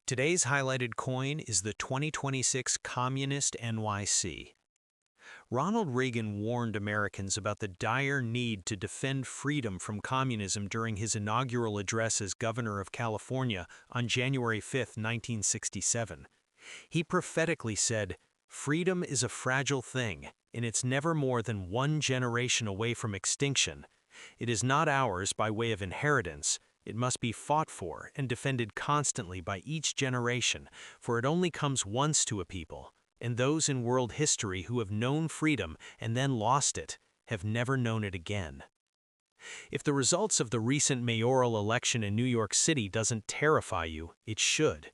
Today's highlighted coin is the 2026 Communist NYC. Ronald Reagan warned Americans about the dire need to defend freedom from communism during his inaugural address as governor of California on January 5, 1967. He prophetically said, "Freedom is a fragile thing, and it's never more than one generation away from extinction. It is not ours by way of inheritance. It must be fought for and defended constantly by each generation, for it only comes once to a people, and those in world history who have known freedom and then lost it have never known it again." If the results of the recent mayoral election in New York City doesn't terrify you, it should.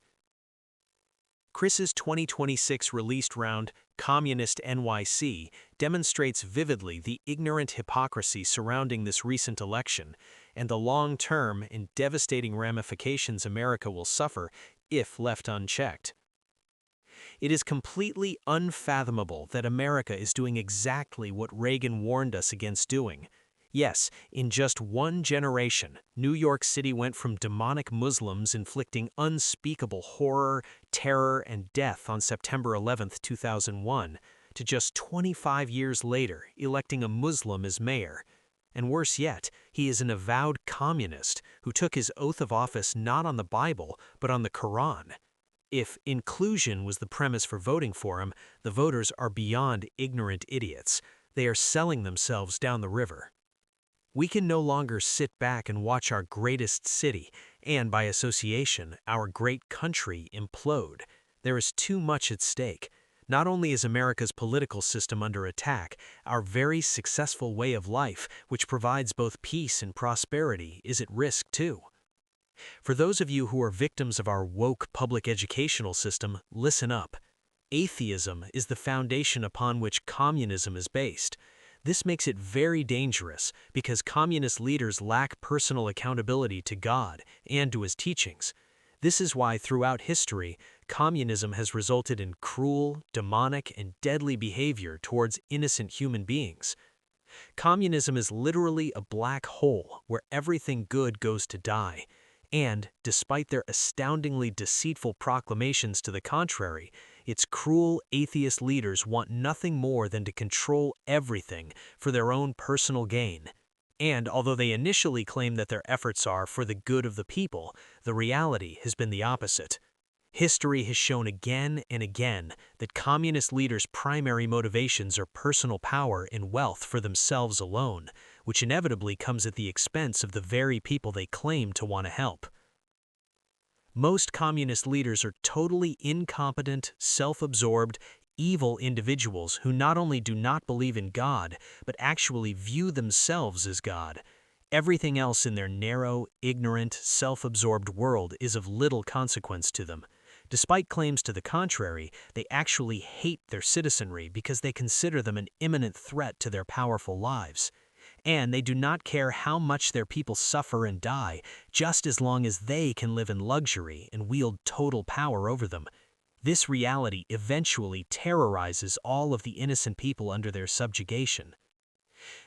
Chris's 2026 released round, Communist NYC, demonstrates vividly the ignorant hypocrisy surrounding this recent election and the long-term and devastating ramifications America will suffer if left unchecked. It is completely unfathomable that America is doing exactly what Reagan warned us against doing. Yes, in just one generation, New York City went from demonic Muslims inflicting unspeakable horror, terror, and death on September 11, 2001, to just 25 years later electing a Muslim as mayor. And worse yet, he is an avowed communist who took his oath of office not on the Bible, but on the Quran. If inclusion was the premise for voting for him, the voters are beyond ignorant idiots. They are selling themselves down the river. We can no longer sit back and watch our greatest city, and by association, our great country, implode. There is too much at stake. Not only is America's political system under attack, our very successful way of life, which provides both peace and prosperity, is at risk too. For those of you who are victims of our woke public educational system, listen up. Atheism is the foundation upon which communism is based. This makes it very dangerous because communist leaders lack personal accountability to God and to his teachings. This is why throughout history, communism has resulted in cruel, demonic, and deadly behavior towards innocent human beings. Communism is literally a black hole where everything good goes to die. And, despite their astoundingly deceitful proclamations to the contrary, its cruel atheist leaders want nothing more than to control everything for their own personal gain. And although they initially claim that their efforts are for the good of the people, the reality has been the opposite. History has shown again and again that communist leaders' primary motivations are personal power and wealth for themselves alone, which inevitably comes at the expense of the very people they claim to want to help. Most communist leaders are totally incompetent, self-absorbed, evil individuals who not only do not believe in God, but actually view themselves as God. Everything else in their narrow, ignorant, self-absorbed world is of little consequence to them. Despite claims to the contrary, they actually hate their citizenry because they consider them an imminent threat to their powerful lives. And they do not care how much their people suffer and die, just as long as they can live in luxury and wield total power over them. This reality eventually terrorizes all of the innocent people under their subjugation.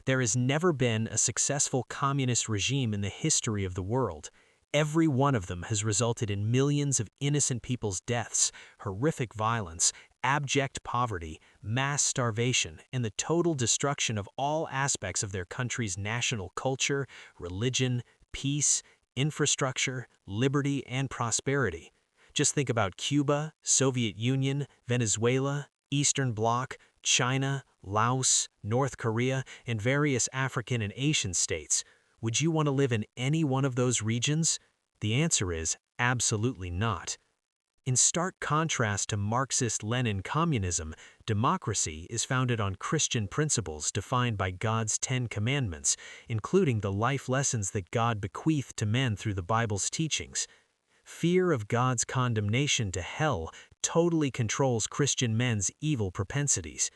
There has never been a successful communist regime in the history of the world. Every one of them has resulted in millions of innocent people's deaths, horrific violence, abject poverty, mass starvation, and the total destruction of all aspects of their country's national culture, religion, peace, infrastructure, liberty, and prosperity. Just think about Cuba, Soviet Union, Venezuela, Eastern Bloc, China, Laos, North Korea, and various African and Asian states. Would you want to live in any one of those regions? The answer is absolutely not. In stark contrast to Marxist-Lenin communism, democracy is founded on Christian principles defined by God's 10 Commandments, including the life lessons that God bequeathed to men through the Bible's teachings. Fear of God's condemnation to hell totally controls Christian men's evil propensities.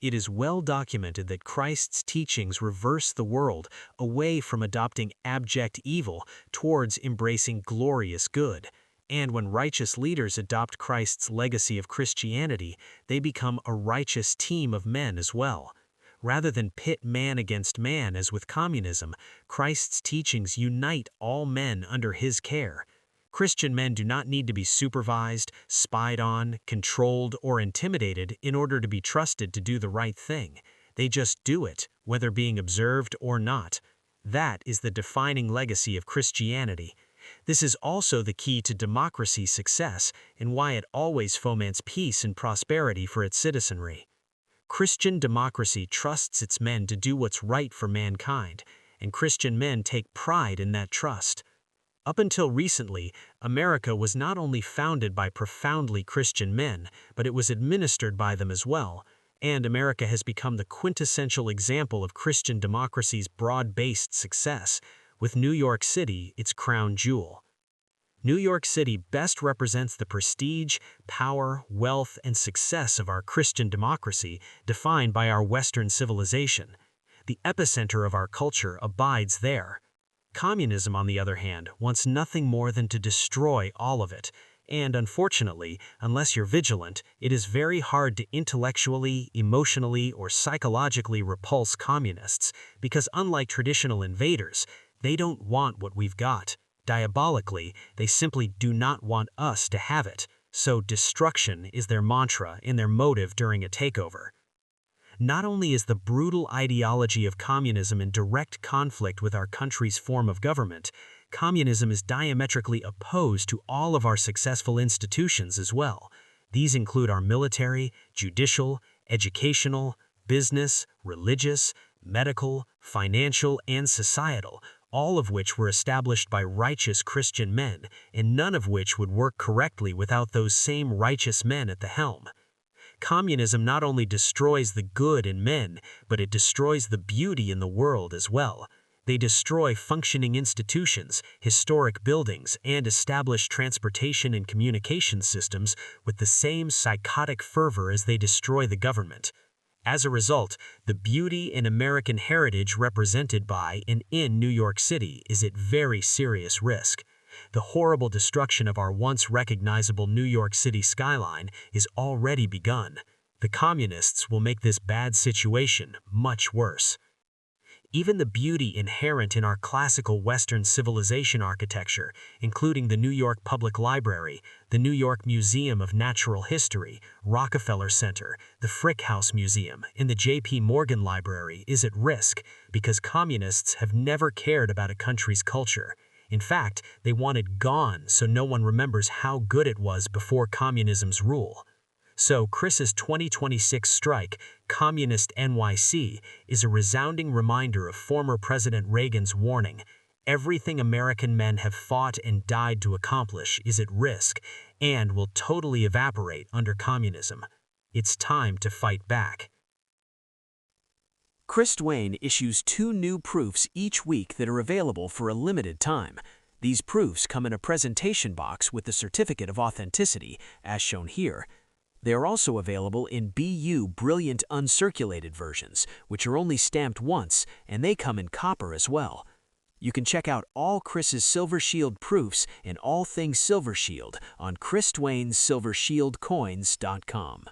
It is well documented that Christ's teachings reverse the world away from adopting abject evil towards embracing glorious good. And when righteous leaders adopt Christ's legacy of Christianity, they become a righteous team of men as well. Rather than pit man against man as with communism, Christ's teachings unite all men under his care. Christian men do not need to be supervised, spied on, controlled, or intimidated in order to be trusted to do the right thing. They just do it, whether being observed or not. That is the defining legacy of Christianity. This is also the key to democracy's success and why it always foments peace and prosperity for its citizenry. Christian democracy trusts its men to do what's right for mankind, and Christian men take pride in that trust. Up until recently, America was not only founded by profoundly Christian men, but it was administered by them as well, and America has become the quintessential example of Christian democracy's broad-based success, with New York City its crown jewel. New York City best represents the prestige, power, wealth, and success of our Christian democracy defined by our Western civilization. The epicenter of our culture abides there. Communism, on the other hand, wants nothing more than to destroy all of it, and unfortunately, unless you're vigilant, it is very hard to intellectually, emotionally, or psychologically repulse communists, because unlike traditional invaders, they don't want what we've got. Diabolically, they simply do not want us to have it, so destruction is their mantra and their motive during a takeover. Not only is the brutal ideology of communism in direct conflict with our country's form of government, communism is diametrically opposed to all of our successful institutions as well. These include our military, judicial, educational, business, religious, medical, financial, and societal, all of which were established by righteous Christian men, and none of which would work correctly without those same righteous men at the helm. Communism not only destroys the good in men, but it destroys the beauty in the world as well. They destroy functioning institutions, historic buildings, and established transportation and communication systems with the same psychotic fervor as they destroy the government. As a result, the beauty and American heritage represented by and in New York City is at very serious risk. The horrible destruction of our once recognizable New York City skyline is already begun. The communists will make this bad situation much worse. Even the beauty inherent in our classical Western civilization architecture, including the New York Public Library, the New York Museum of Natural History, Rockefeller Center, the Frick House Museum, and the J.P. Morgan Library, is at risk because communists have never cared about a country's culture. In fact, they want it gone so no one remembers how good it was before communism's rule. So Chris's 2026 strike, Communist NYC, is a resounding reminder of former President Reagan's warning. Everything American men have fought and died to accomplish is at risk and will totally evaporate under communism. It's time to fight back. Chris Duane issues 2 new proofs each week that are available for a limited time. These proofs come in a presentation box with the certificate of authenticity, as shown here. They are also available in BU Brilliant uncirculated versions, which are only stamped once, and they come in copper as well. You can check out all Chris's Silver Shield proofs and all things Silver Shield on ChrisDuaneSilverShieldCoins.com.